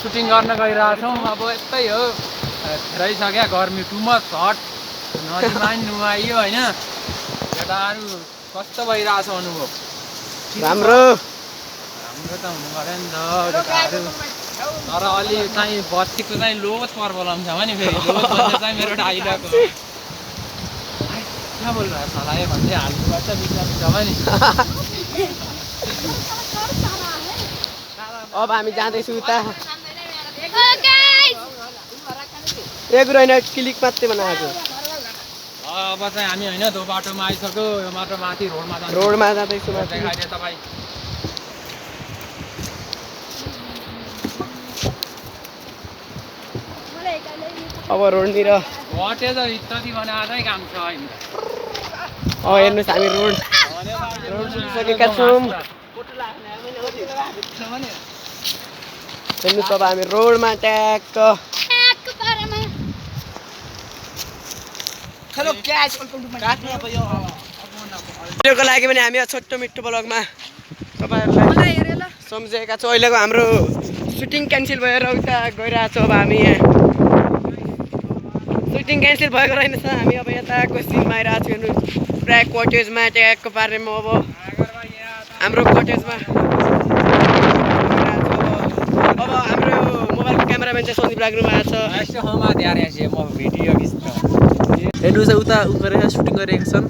Shooting गर्न गइरहेछौँ। अब यस्तै हो, रहिसक्यो गर्मी, टु मच हट। नदीमा पनि नुहाइयो होइन, केटाहरू कस्तो भइरहेछ अनुभव? राम्रो राम्रो त हुनु पऱ्यो नि त केटाहरू, तर अलि चाहिँ बस्तीको चाहिँ लोज प्रब्लम छ भने फेरि लोज भन्ने चाहिँ मेरो डाइलग हो। क्या बोल रहा है साला ये भन्दै हाल्नुपर्छ बिचमा बिचमा नि। अब हामी जाँदैछौँ उता। एक होइन क्लिक मात्रै बनाएको। अब चाहिँ हामी होइन त्यो बाटोमा आइसक्यो, यो बाटो माथि रोडमा रोडमा जाँदैछु माथि। देखाइदियो तपाईँ। अब रोडतिर हटेछ इत्यादि बनाएर चाहिँ काम छ होइन। हेर्नुहोस् हामी रोड पुगिसकेका छौँ। हेर्नुहोस् अब हामी रोडमा ट्याक्क। भिडियोको लागि पनि हामी छोटो मिठो ब्लगमा तपाईँहरूलाई सम्झेका छौँ। अहिलेको हाम्रो सुटिङ क्यान्सल भएर उता गइरहेको छौँ। अब हामी यहाँ सुटिङ क्यान्सल भएको रहेनछ, हामी अब यताको सिनमा आइरहेको छौँ। हेर्नु प्रायः कटेजमा ट्याक्क पारेर म अब हाम्रो कटेजमा अब हाम्रो मोबाइलको क्यामेराम्यान चाहिँ सन्दीप लाग्नु भएको छ। यस्तो ठाउँमा ध्यान म भिडियो खिच्न। हेर्नुहोस् उता गरेर सुटिङ गरिरहेका छन्।